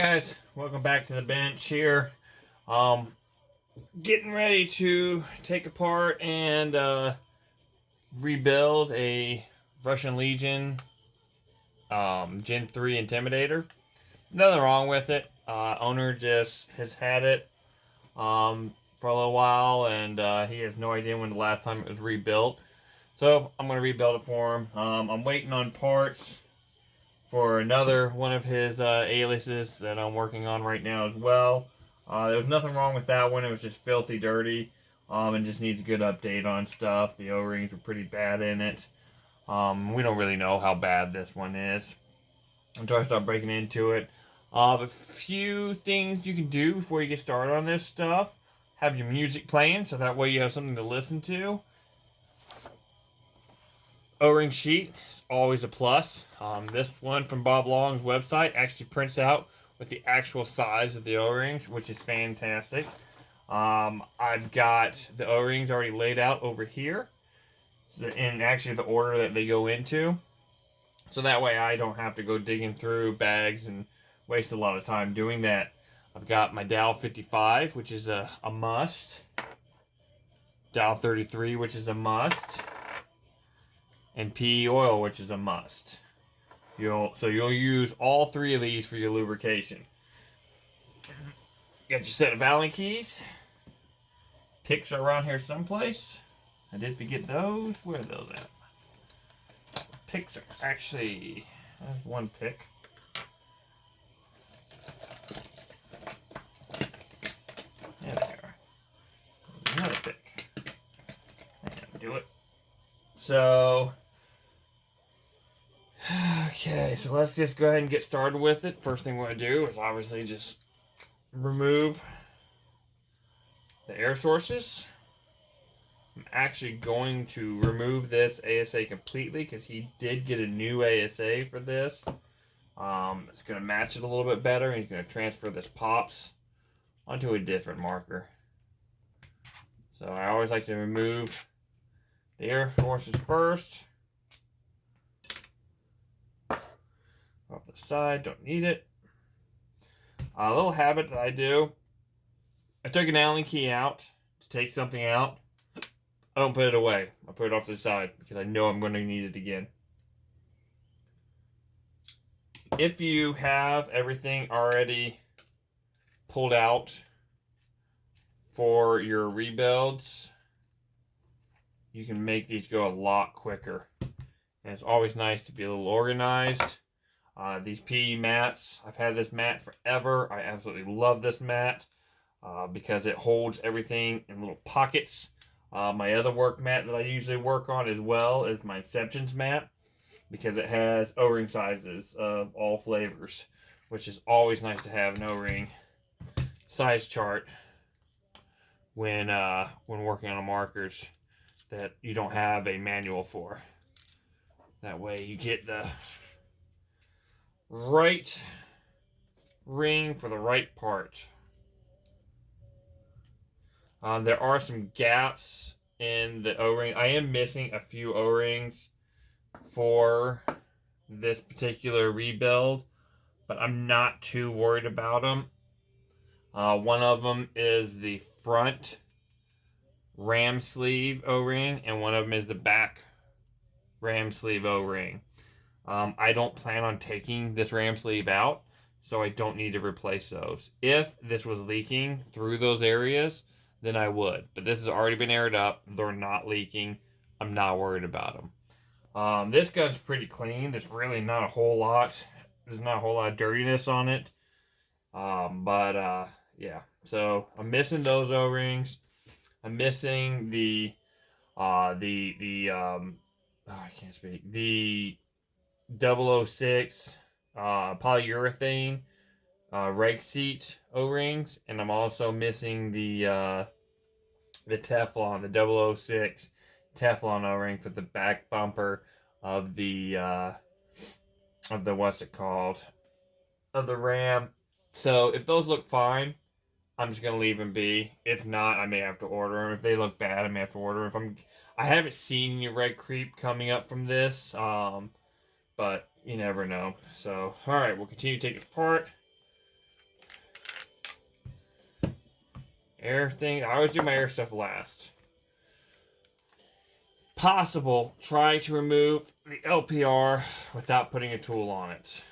Guys, welcome back to the bench here. Getting ready to take apart and rebuild a Russian Legion Gen 3 Intimidator. Nothing wrong with it. Owner just has had it for a little while, and he has no idea when the last time it was rebuilt. So I'm going to rebuild it for him. I'm waiting on parts for another one of his aliases that I'm working on right now as well. There was nothing wrong with that one. It was just filthy dirty and just needs a good update on stuff. The O-rings were pretty bad in it. We don't really know how bad this one is until I start breaking into it. A few things you can do before you get started on this stuff. Have your music playing so that way you have something to listen to. O-ring sheet is always a plus. This one from Bob Long's website actually prints out with the actual size of the O-rings, which is fantastic. I've got the O-rings already laid out over here, in actually the order that they go into. So that way I don't have to go digging through bags and waste a lot of time doing that. I've got my Dow 55, which is a must. Dow 33, which is a must. And PE oil, which is a must. You'll use all three of these for your lubrication. Got your set of Allen keys. Picks are around here someplace. I did forget those. Where are those at? Picks are actually... There's one pick. There they are. Another pick. That'll do it. So... Okay, so let's just go ahead and get started with it. First thing we're going to do is obviously just remove the air sources. I'm actually going to remove this ASA completely because he did get a new ASA for this. It's going to match it a little bit better, and he's going to transfer this pops onto a different marker. So I always like to remove the air sources first. Off the side, don't need it. A little habit that I do, I took an Allen key out to take something out. I don't put it away. I put it off to the side because I know I'm going to need it again. If you have everything already pulled out for your rebuilds, you can make these go a lot quicker. And it's always nice to be a little organized. These PE mats, I've had this mat forever. I absolutely love this mat because it holds everything in little pockets. My other work mat that I usually work on as well is my Inceptions mat because it has O-ring sizes of all flavors, which is always nice to have an O-ring size chart when working on markers that you don't have a manual for. That way you get the right ring for the right part. There are some gaps in the O-ring. I am missing a few O-rings for this particular rebuild, but I'm not too worried about them. One of them is the front ram sleeve O-ring, and one of them is the back ram sleeve O-ring. I don't plan on taking this ram sleeve out, so I don't need to replace those. If this was leaking through those areas, then I would. But this has already been aired up. They're not leaking. I'm not worried about them. This gun's pretty clean. There's really not a whole lot. There's not a whole lot of dirtiness on it. Yeah. So I'm missing those O-rings. I'm missing I can't speak. The 006 polyurethane reg seat O-rings, and I'm also missing the Teflon, the 006 Teflon O-ring for the back bumper of the what's it called, of the Ram. So if those look fine, I'm just gonna leave them be. If not, I may have to order them. If they look bad, I may have to order them. I haven't seen any red creep coming up from this, but you never know. So, all right, we'll continue to take it apart. Air thing. I always do my air stuff last. Possible, try to remove the LPR without putting a tool on it.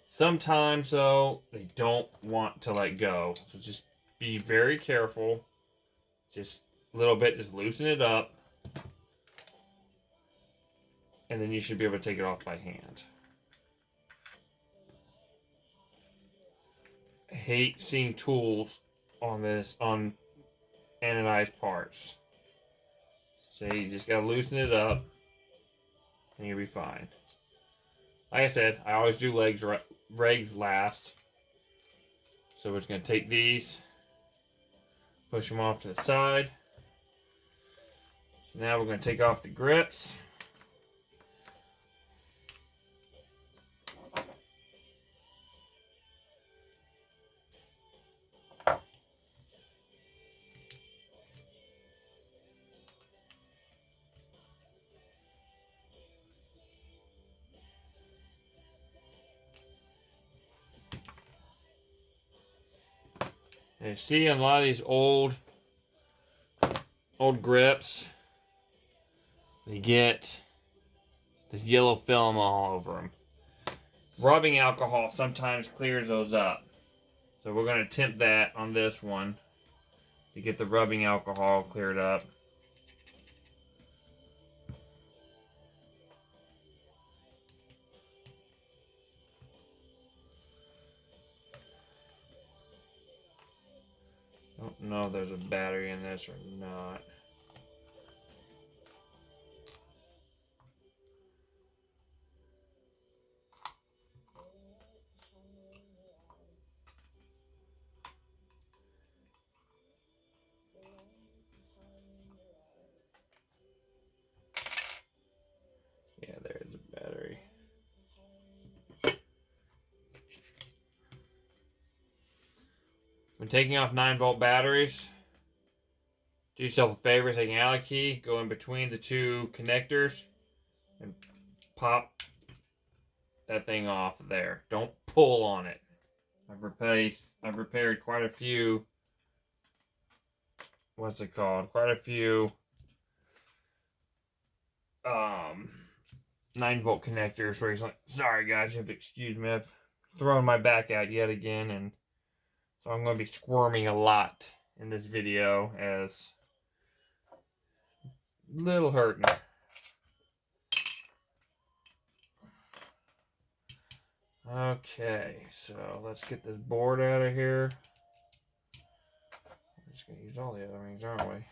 Sometimes, though, they don't want to let go. So just be very careful. Just a little bit, just loosen it up. And then you should be able to take it off by hand. I hate seeing tools on this, on anodized parts. So you just gotta loosen it up, and you'll be fine. Like I said, I always do legs last. So we're just gonna take these, push them off to the side. So now we're gonna take off the grips. And you see a lot of these old grips, they get this yellow film all over them. Rubbing alcohol sometimes clears those up. So we're going to attempt that on this one to get the rubbing alcohol cleared up. Don't know if there's a battery in this or not. Yeah, there's a battery. When taking off 9-volt batteries, do yourself a favor, take an Allen key, go in between the two connectors, and pop that thing off there. Don't pull on it. I've repaired quite a few. What's it called? Quite a few 9-volt connectors where he's like, sorry guys, you have to excuse me, I've thrown my back out yet again, and so I'm going to be squirming a lot in this video as little hurting. Okay, so let's get this board out of here. We're just going to use all the other rings, aren't we?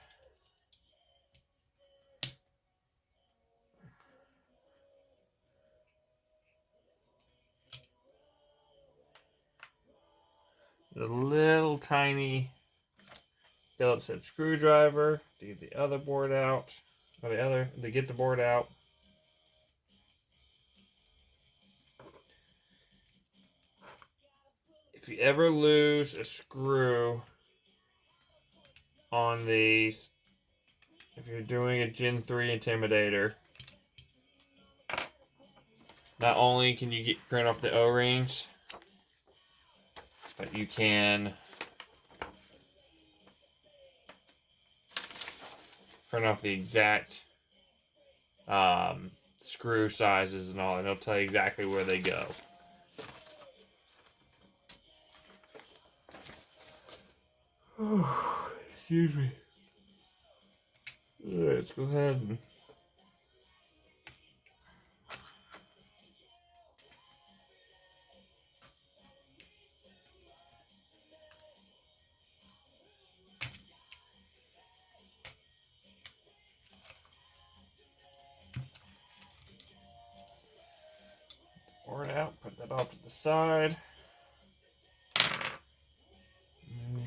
The little tiny Phillips head screwdriver to get the other board out, or to get the board out. If you ever lose a screw on these, if you're doing a Gen 3 Intimidator, not only can you print off the O-rings, but you can print off the exact screw sizes and all, and it'll tell you exactly where they go. Oh, excuse me. Let's go ahead and board out, put that off to the side.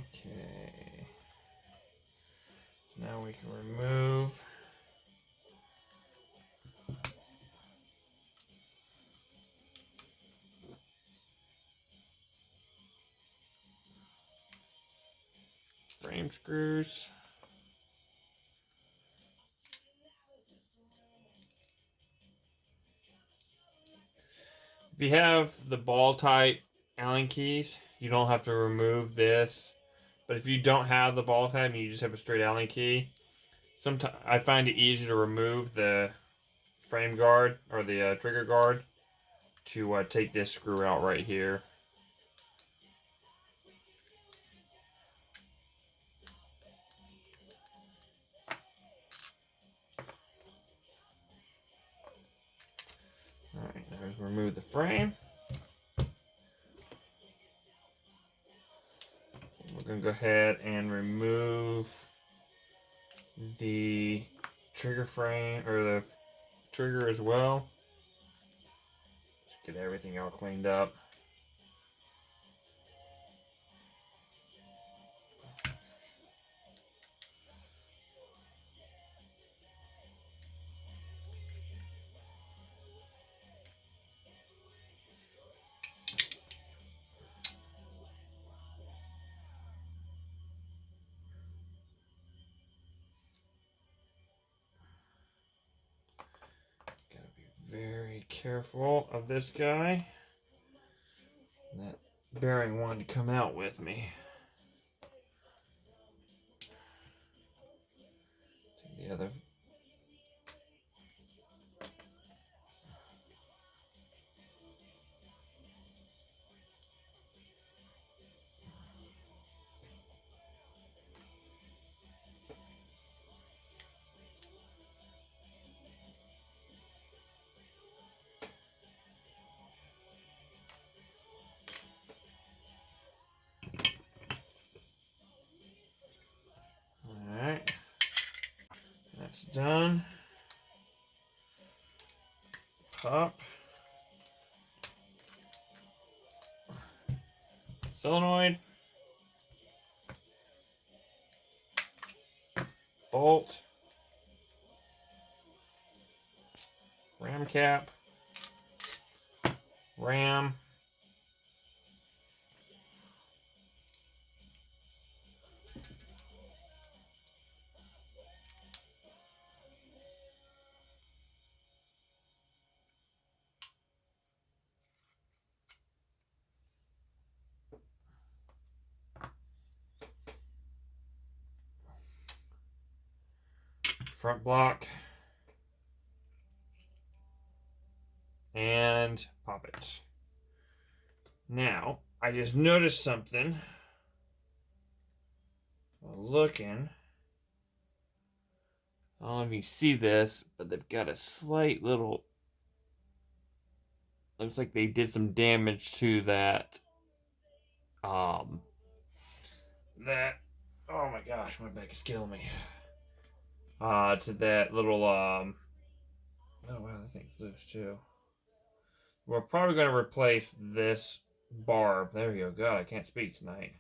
Okay. So now we can remove frame screws. If you have the ball type Allen keys, you don't have to remove this But if you don't have the ball tab and you just have a straight Allen key, sometimes I find it easier to remove the frame guard or the trigger guard to take this screw out right here. Alright, now remove the frame. We're going to go ahead and remove the trigger frame, or the trigger as well. Just get everything all cleaned up. Gotta be very careful of this guy. That bearing wanted to come out with me. Take the other. Alright. That's done. Pop. Solenoid. Bolt. Ram cap. Ram. Front block. And pop it. Now, I just noticed something while looking. I don't know if you see this, but they've got a slight little... Looks like they did some damage to that. Oh my gosh, my back is killing me. To that little, oh wow, that thing's loose too. We're probably going to replace this barb. There you go. God, I can't speak tonight.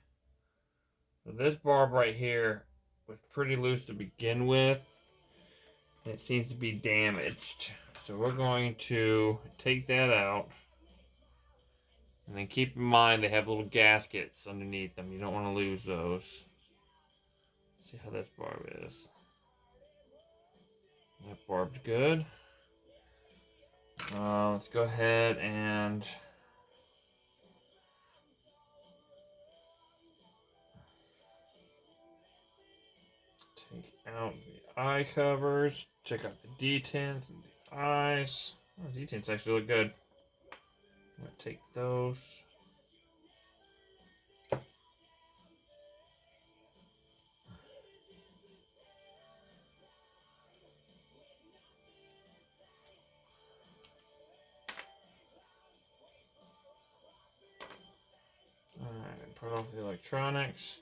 So this barb right here was pretty loose to begin with. And it seems to be damaged. So we're going to take that out. And then keep in mind they have little gaskets underneath them. You don't want to lose those. See how this barb is. That barb's good. Let's go ahead and take out the eye covers. Check out the detents and the eyes. Oh, the detents actually look good. I'm going to take those. Alright, put off the electronics.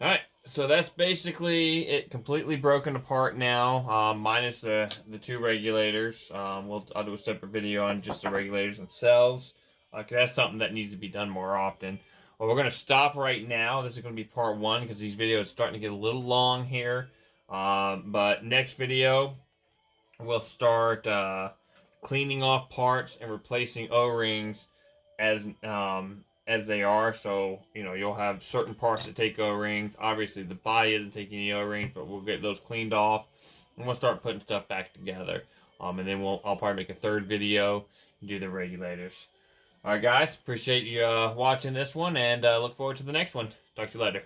Alright, so that's basically it, completely broken apart now, minus the two regulators. I'll do a separate video on just the regulators themselves, because that's something that needs to be done more often. Well, we're going to stop right now. This is going to be part one, because these videos are starting to get a little long here. But next video, we'll start cleaning off parts and replacing O-rings as they are. So, you know, you'll have certain parts that take O-rings. Obviously, the body isn't taking any O-rings, but we'll get those cleaned off. And we'll start putting stuff back together. And then I'll probably make a third video and do the regulators. All right, guys. Appreciate you watching this one, and look forward to the next one. Talk to you later.